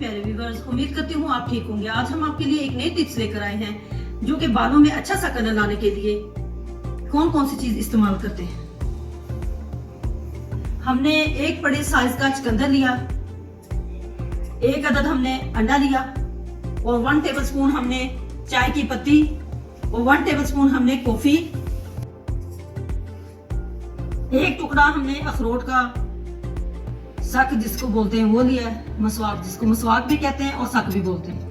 प्यारे व्यूअर्स, उम्मीद करती हूँ आप ठीक होंगे। आज हम आपके लिए एक नई टिप्स लेकर आए हैं जो कि बालों में अच्छा सा कलर लाने के लिए कौन कौन सी चीज इस्तेमाल करते हैं। हमने एक बड़े साइज का चुकंदर लिया, एक अदद हमने अंडा लिया और 1 टेबलस्पून हमने चाय की पत्ती और 1 टेबलस्पून हमने कॉफी, एक टुकड़ा हमने अखरोट का सक जिसको बोलते हैं वो लिया है, मसवाक जिसको मसवाक भी कहते हैं और सक भी बोलते हैं।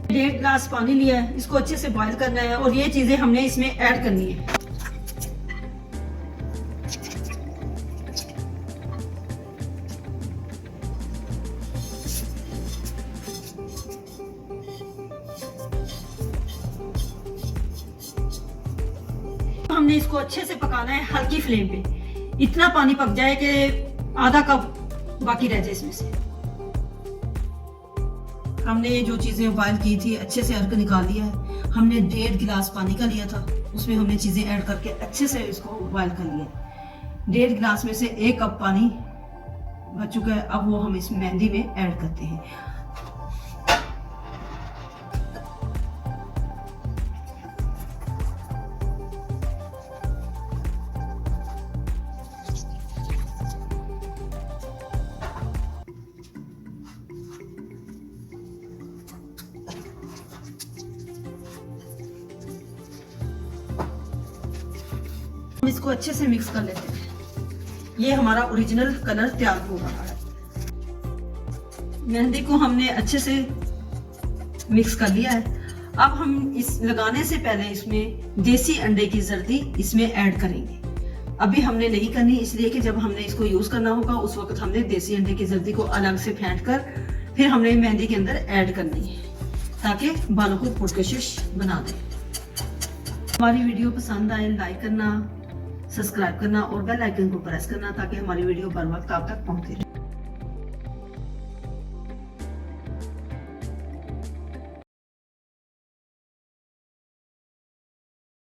1.5 गिलास पानी लिया है, इसको अच्छे से बॉईल करना है और ये चीजें हमने इसमें ऐड करनी है। हमने इसको अच्छे से पकाना है हल्की फ्लेम पे, इतना पानी पक जाए कि आधा कप बाकी रह जाए इसमें से। हमने ये जो चीजें बॉईल की थी अच्छे से अर्क निकाल लिया है। हमने 1.5 गिलास पानी का लिया था, उसमें हमने चीजें ऐड करके अच्छे से इसको बॉईल कर लिया। 1.5 गिलास में से 1 कप पानी बच चुका है। अब वो हम इस मेहंदी में ऐड करते हैं। हम इसको अच्छे से मिक्स कर लेते हैं। ये हमारा ओरिजिनल कलर तैयार हो रहा है। मेहंदी को हमने अच्छे से मिक्स कर लिया है। अब हम इस लगाने से पहले इसमें देसी अंडे की जर्दी इसमें ऐड करेंगे। अभी हमने नहीं करनी, इसलिए कि जब हमने इसको यूज करना होगा उस वक्त हमने देसी अंडे की जर्दी को अलग से फेंट कर फिर हमने मेहंदी के अंदर ऐड करनी है ताकि बालों को पुरकशिश बना दे। हमारी वीडियो पसंद आए लाइक करना, सब्सक्राइब करना और बेल आइकन को प्रेस करना ताकि हमारी वीडियो बर वक्त आप तक पहुंचती रहे।